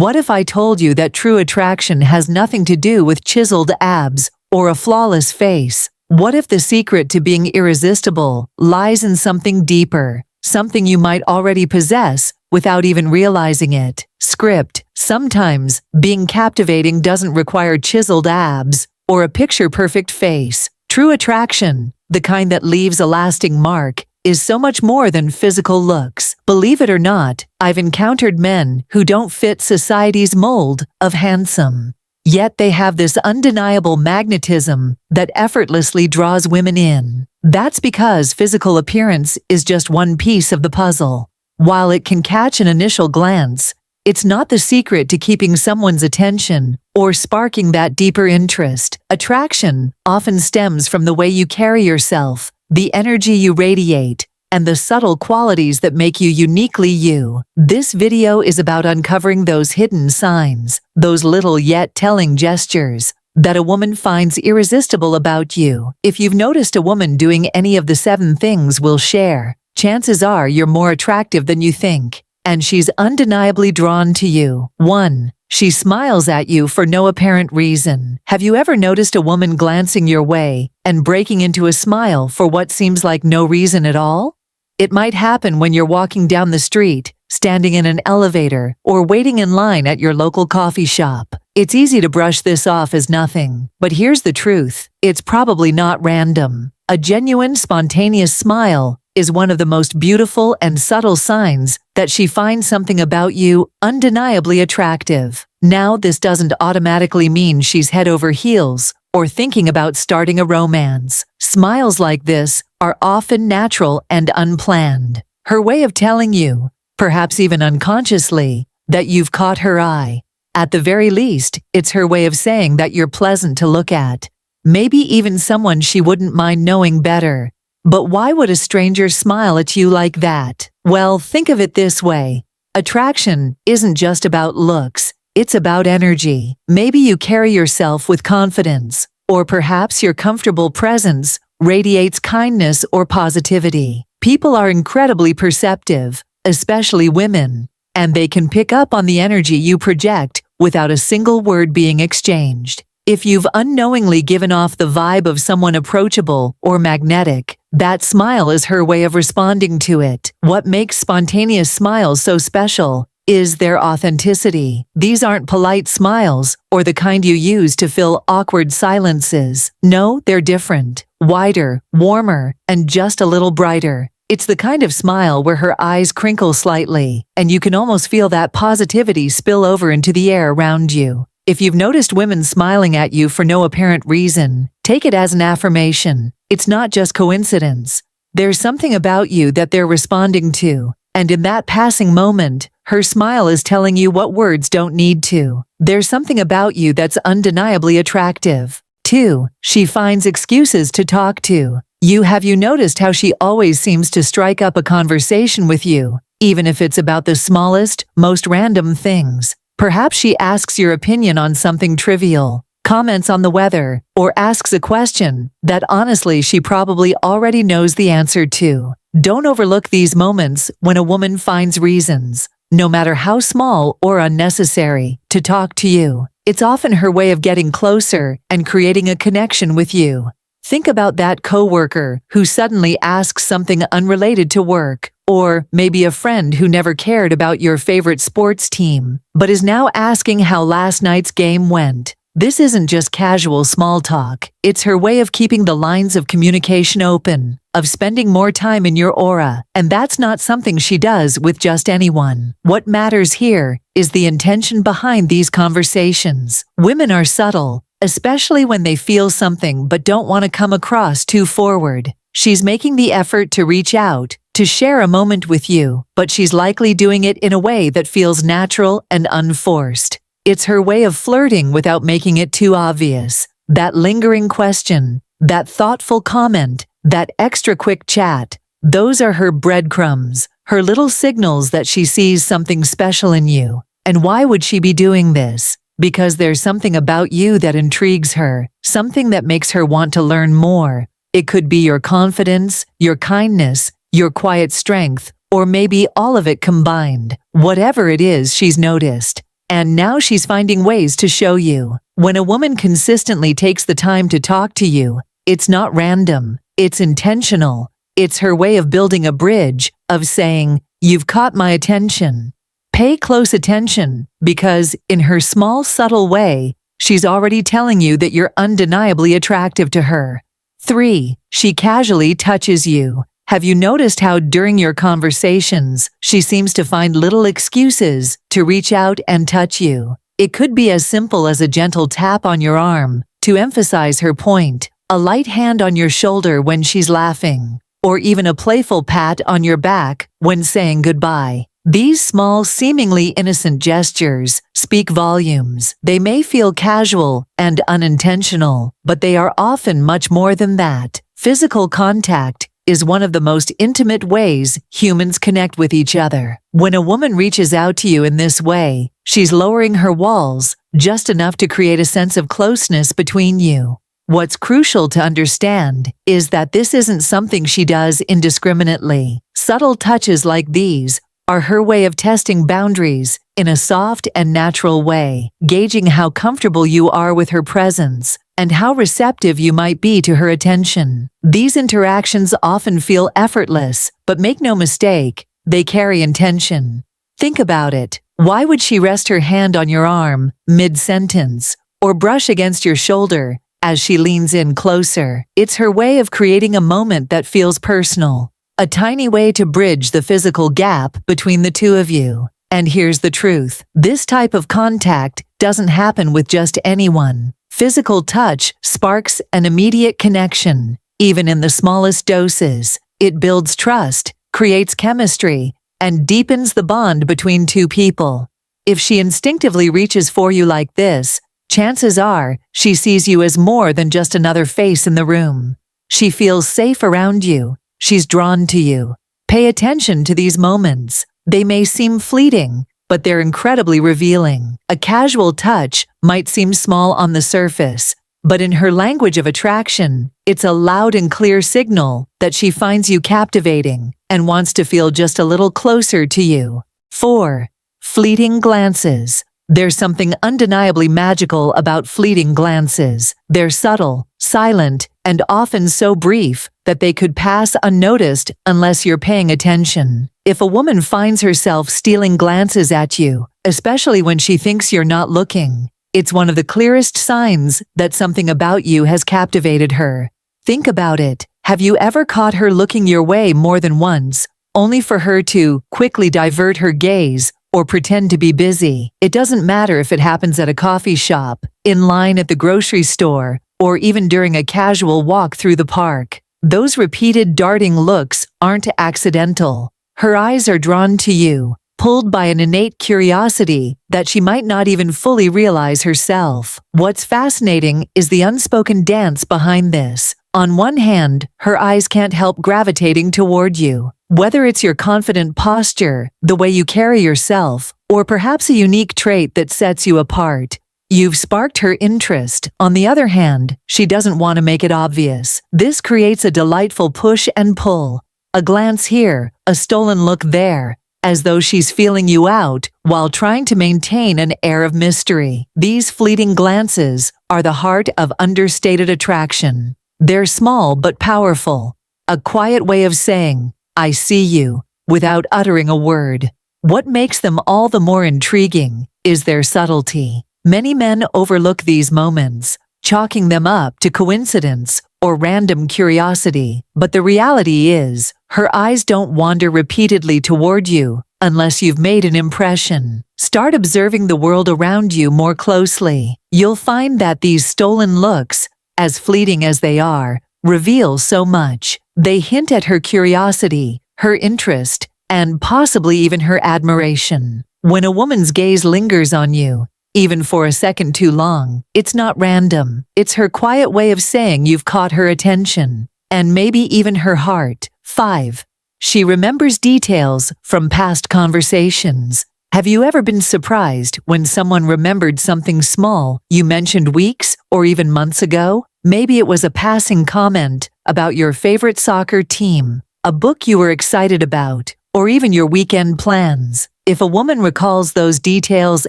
What if I told you that true attraction has nothing to do with chiseled abs or a flawless face? What if the secret to being irresistible lies in something deeper, something you might already possess without even realizing it? Script. Sometimes, being captivating doesn't require chiseled abs or a picture-perfect face. True attraction, the kind that leaves a lasting mark, is so much more than physical looks. Believe it or not, I've encountered men who don't fit society's mold of handsome. Yet they have this undeniable magnetism that effortlessly draws women in. That's because physical appearance is just one piece of the puzzle. While it can catch an initial glance, it's not the secret to keeping someone's attention or sparking that deeper interest. Attraction often stems from the way you carry yourself, the energy you radiate, and the subtle qualities that make you uniquely you. This video is about uncovering those hidden signs, those little yet telling gestures that a woman finds irresistible about you. If you've noticed a woman doing any of the 7 things we'll share, chances are you're more attractive than you think, and she's undeniably drawn to you. 1. She smiles at you for no apparent reason. Have you ever noticed a woman glancing your way and breaking into a smile for what seems like no reason at all? It might happen when you're walking down the street, standing in an elevator, or waiting in line at your local coffee shop. It's easy to brush this off as nothing, but here's the truth. It's probably not random. A genuine, spontaneous smile is one of the most beautiful and subtle signs that she finds something about you undeniably attractive. Now, this doesn't automatically mean she's head over heels or thinking about starting a romance. Smiles like this are often natural and unplanned. Her way of telling you, perhaps even unconsciously, that you've caught her eye. At the very least, it's her way of saying that you're pleasant to look at. Maybe even someone she wouldn't mind knowing better. But why would a stranger smile at you like that? Well, think of it this way. Attraction isn't just about looks, it's about energy. Maybe you carry yourself with confidence, or perhaps your comfortable presence radiates kindness or positivity. People are incredibly perceptive, especially women, and they can pick up on the energy you project without a single word being exchanged. If you've unknowingly given off the vibe of someone approachable or magnetic, that smile is her way of responding to it. What makes spontaneous smiles so special is their authenticity. These aren't polite smiles or the kind you use to fill awkward silences. No, they're different, wider, warmer, and just a little brighter. It's the kind of smile where her eyes crinkle slightly, and you can almost feel that positivity spill over into the air around you. If you've noticed women smiling at you for no apparent reason, take it as an affirmation. It's not just coincidence. There's something about you that they're responding to, and in that passing moment, her smile is telling you what words don't need to. There's something about you that's undeniably attractive. 2. She finds excuses to talk to. Have you noticed how she always seems to strike up a conversation with you, even if it's about the smallest, most random things? Perhaps she asks your opinion on something trivial, comments on the weather, or asks a question that honestly she probably already knows the answer to. Don't overlook these moments when a woman finds reasons, no matter how small or unnecessary, to talk to you. It's often her way of getting closer and creating a connection with you. Think about that coworker who suddenly asks something unrelated to work, or maybe a friend who never cared about your favorite sports team, but is now asking how last night's game went. This isn't just casual small talk. It's her way of keeping the lines of communication open, of spending more time in your aura, and that's not something she does with just anyone. What matters here is the intention behind these conversations. Women are subtle, especially when they feel something but don't want to come across too forward. She's making the effort to reach out, to share a moment with you, but she's likely doing it in a way that feels natural and unforced. It's her way of flirting without making it too obvious. That lingering question, that thoughtful comment, that extra quick chat, those are her breadcrumbs, her little signals that she sees something special in you. And why would she be doing this? Because there's something about you that intrigues her, something that makes her want to learn more. It could be your confidence, your kindness, your quiet strength, or maybe all of it combined. Whatever it is she's noticed, And now she's finding ways to show you. When a woman consistently takes the time to talk to you, it's not random, it's intentional. It's her way of building a bridge, of saying, "You've caught my attention." Pay close attention, because, in her small, subtle way, she's already telling you that you're undeniably attractive to her. 3. She casually touches you. Have you noticed how during your conversations, she seems to find little excuses to reach out and touch you? It could be as simple as a gentle tap on your arm to emphasize her point, a light hand on your shoulder when she's laughing, or even a playful pat on your back when saying goodbye. These small, seemingly innocent gestures speak volumes. They may feel casual and unintentional, but they are often much more than that. Physical contact is one of the most intimate ways humans connect with each other. When a woman reaches out to you in this way, she's lowering her walls just enough to create a sense of closeness between you. What's crucial to understand is that this isn't something she does indiscriminately. Subtle touches like these are her way of testing boundaries in a soft and natural way, gauging how comfortable you are with her presence and how receptive you might be to her attention. These interactions often feel effortless, but make no mistake, they carry intention. Think about it. Why would she rest her hand on your arm mid-sentence or brush against your shoulder as she leans in closer? It's her way of creating a moment that feels personal. A tiny way to bridge the physical gap between the two of you. And here's the truth. This type of contact doesn't happen with just anyone. Physical touch sparks an immediate connection, even in the smallest doses. It builds trust, creates chemistry, and deepens the bond between two people. If she instinctively reaches for you like this, chances are she sees you as more than just another face in the room. She feels safe around you. She's drawn to you. Pay attention to these moments. They may seem fleeting, but they're incredibly revealing. A casual touch might seem small on the surface, but in her language of attraction, it's a loud and clear signal that she finds you captivating and wants to feel just a little closer to you. 4. Fleeting glances. There's something undeniably magical about fleeting glances. They're subtle, silent, and often so brief that they could pass unnoticed unless you're paying attention. If a woman finds herself stealing glances at you, especially when she thinks you're not looking, it's one of the clearest signs that something about you has captivated her. Think about it. Have you ever caught her looking your way more than once, only for her to quickly divert her gaze or pretend to be busy? It doesn't matter if it happens at a coffee shop, in line at the grocery store, or even during a casual walk through the park. Those repeated darting looks aren't accidental. Her eyes are drawn to you, pulled by an innate curiosity that she might not even fully realize herself. What's fascinating is the unspoken dance behind this. On one hand, her eyes can't help gravitating toward you. Whether it's your confident posture, the way you carry yourself, or perhaps a unique trait that sets you apart, you've sparked her interest. On the other hand, she doesn't want to make it obvious. This creates a delightful push and pull. A glance here, a stolen look there, as though she's feeling you out while trying to maintain an air of mystery. These fleeting glances are the heart of understated attraction. They're small but powerful. A quiet way of saying, "I see you," without uttering a word. What makes them all the more intriguing is their subtlety. Many men overlook these moments, chalking them up to coincidence or random curiosity. But the reality is, her eyes don't wander repeatedly toward you unless you've made an impression. Start observing the world around you more closely. You'll find that these stolen looks, as fleeting as they are, reveal so much. They hint at her curiosity, her interest, and possibly even her admiration. When a woman's gaze lingers on you, even for a second too long, it's not random. It's her quiet way of saying you've caught her attention, and maybe even her heart. 5. She remembers details from past conversations. Have you ever been surprised when someone remembered something small you mentioned weeks or even months ago? Maybe it was a passing comment about your favorite soccer team, a book you were excited about, or even your weekend plans. If a woman recalls those details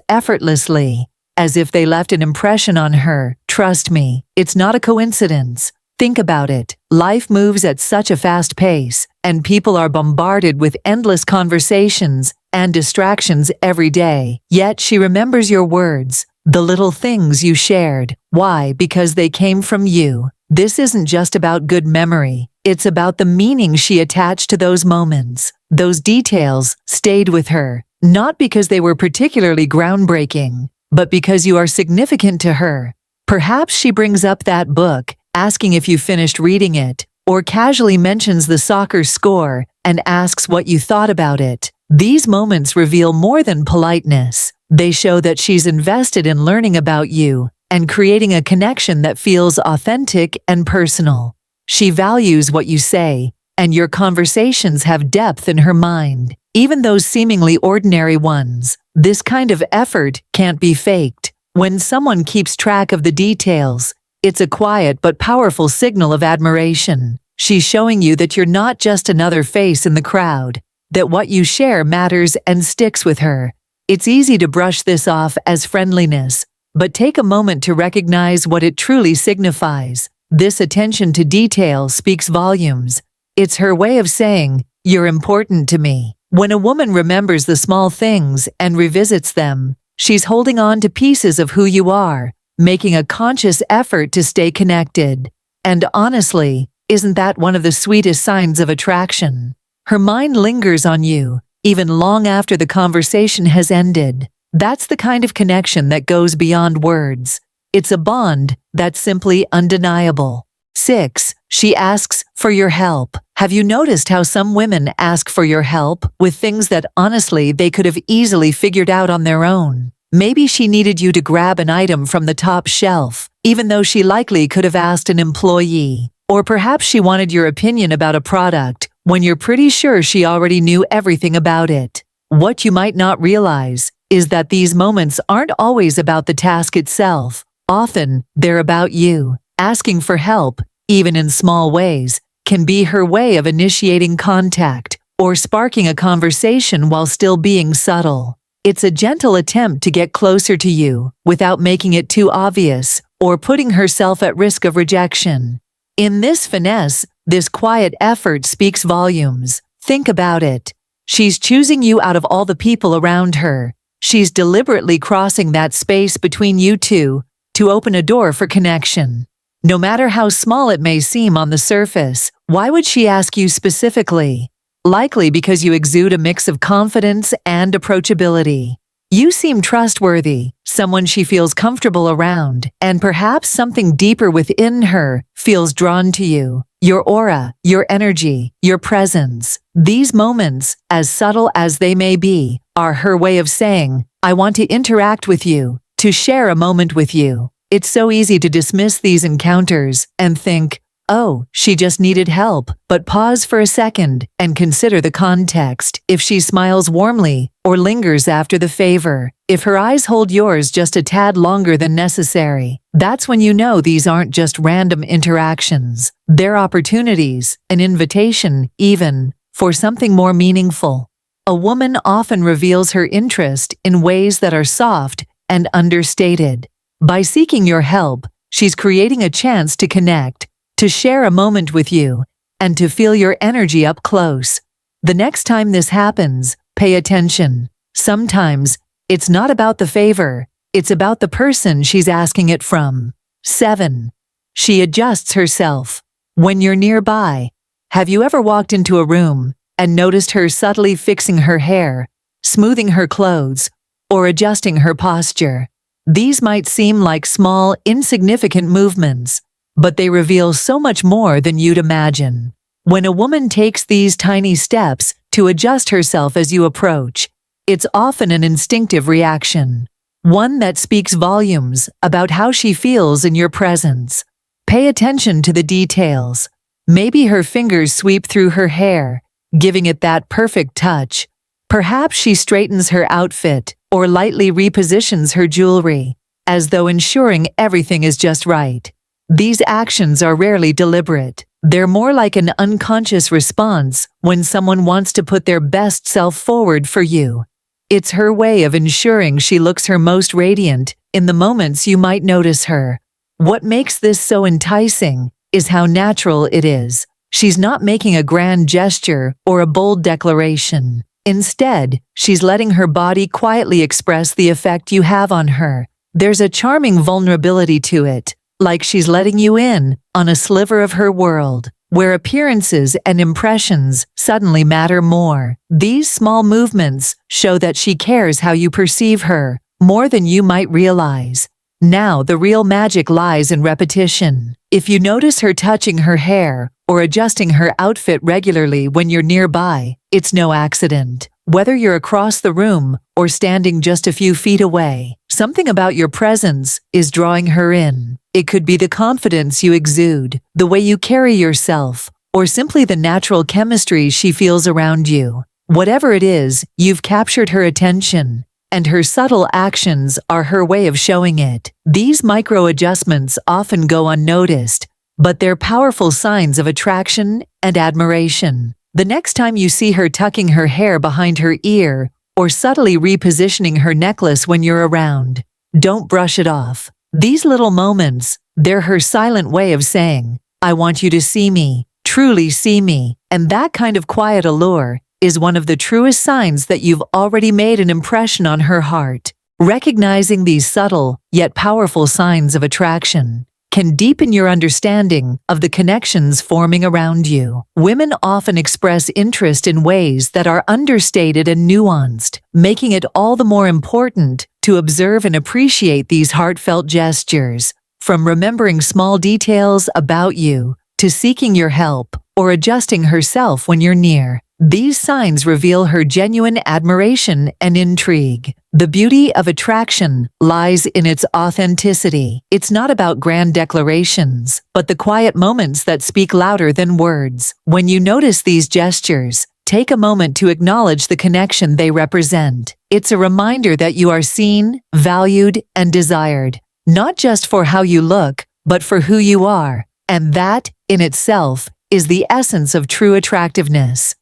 effortlessly, as if they left an impression on her, trust me, it's not a coincidence. Think about it. Life moves at such a fast pace, and people are bombarded with endless conversations and distractions every day. Yet she remembers your words, the little things you shared. Why? Because they came from you. This isn't just about good memory. It's about the meaning she attached to those moments. Those details stayed with her, not because they were particularly groundbreaking, but because you are significant to her. Perhaps she brings up that book, asking if you finished reading it, or casually mentions the soccer score and asks what you thought about it. These moments reveal more than politeness. They show that she's invested in learning about you and creating a connection that feels authentic and personal. She values what you say, and your conversations have depth in her mind, even those seemingly ordinary ones. This kind of effort can't be faked. When someone keeps track of the details, it's a quiet but powerful signal of admiration. She's showing you that you're not just another face in the crowd, that what you share matters and sticks with her. It's easy to brush this off as friendliness, but take a moment to recognize what it truly signifies. This attention to detail speaks volumes. It's her way of saying, "You're important to me." When a woman remembers the small things and revisits them, she's holding on to pieces of who you are, making a conscious effort to stay connected. And honestly, isn't that one of the sweetest signs of attraction? Her mind lingers on you, even long after the conversation has ended. That's the kind of connection that goes beyond words. It's a bond that's simply undeniable. 6. She asks for your help. Have you noticed how some women ask for your help with things that honestly they could have easily figured out on their own? Maybe she needed you to grab an item from the top shelf, even though she likely could have asked an employee. Or perhaps she wanted your opinion about a product when you're pretty sure she already knew everything about it. What you might not realize is that these moments aren't always about the task itself. Often, they're about you. Asking for help, even in small ways, can be her way of initiating contact or sparking a conversation while still being subtle. It's a gentle attempt to get closer to you without making it too obvious or putting herself at risk of rejection. In this finesse, this quiet effort speaks volumes. Think about it. She's choosing you out of all the people around her. She's deliberately crossing that space between you two to open a door for connection. No matter how small it may seem on the surface, why would she ask you specifically? Likely because you exude a mix of confidence and approachability. You seem trustworthy, someone she feels comfortable around, and perhaps something deeper within her feels drawn to you. Your aura, your energy, your presence. These moments, as subtle as they may be, are her way of saying, "I want to interact with you, to share a moment with you." It's so easy to dismiss these encounters and think, "Oh, she just needed help." But pause for a second and consider the context. If she smiles warmly or lingers after the favor, if her eyes hold yours just a tad longer than necessary, that's when you know these aren't just random interactions. They're opportunities, an invitation, even, for something more meaningful. A woman often reveals her interest in ways that are soft and understated. By seeking your help, she's creating a chance to connect, to share a moment with you, and to feel your energy up close. The next time this happens, pay attention. Sometimes, it's not about the favor, it's about the person she's asking it from. 7. She adjusts herself. When you're nearby, have you ever walked into a room and noticed her subtly fixing her hair, smoothing her clothes, or adjusting her posture? These might seem like small, insignificant movements, but they reveal so much more than you'd imagine. When a woman takes these tiny steps to adjust herself as you approach, it's often an instinctive reaction, one that speaks volumes about how she feels in your presence. Pay attention to the details. Maybe her fingers sweep through her hair, giving it that perfect touch. Perhaps she straightens her outfit or lightly repositions her jewelry, as though ensuring everything is just right. These actions are rarely deliberate. They're more like an unconscious response when someone wants to put their best self forward for you. It's her way of ensuring she looks her most radiant in the moments you might notice her. What makes this so enticing is how natural it is. She's not making a grand gesture or a bold declaration. Instead, she's letting her body quietly express the effect you have on her. There's a charming vulnerability to it, like she's letting you in on a sliver of her world, where appearances and impressions suddenly matter more. These small movements show that she cares how you perceive her, more than you might realize. Now, the real magic lies in repetition. If you notice her touching her hair or adjusting her outfit regularly when you're nearby, it's no accident. Whether you're across the room or standing just a few feet away, something about your presence is drawing her in. It could be the confidence you exude, the way you carry yourself, or simply the natural chemistry she feels around you. Whatever it is, you've captured her attention, and her subtle actions are her way of showing it. These micro adjustments often go unnoticed, but they're powerful signs of attraction and admiration. The next time you see her tucking her hair behind her ear or subtly repositioning her necklace when you're around, don't brush it off. These little moments, they're her silent way of saying, "I want you to see me, truly see me." And that kind of quiet allure is one of the truest signs that you've already made an impression on her heart. Recognizing these subtle yet powerful signs of attraction can deepen your understanding of the connections forming around you. Women often express interest in ways that are understated and nuanced, making it all the more important to observe and appreciate these heartfelt gestures. From remembering small details about you to seeking your help or adjusting herself when you're near, these signs reveal her genuine admiration and intrigue. The beauty of attraction lies in its authenticity. It's not about grand declarations, but the quiet moments that speak louder than words. When you notice these gestures, take a moment to acknowledge the connection they represent. It's a reminder that you are seen, valued, and desired, not just for how you look, but for who you are. And that, in itself, is the essence of true attractiveness.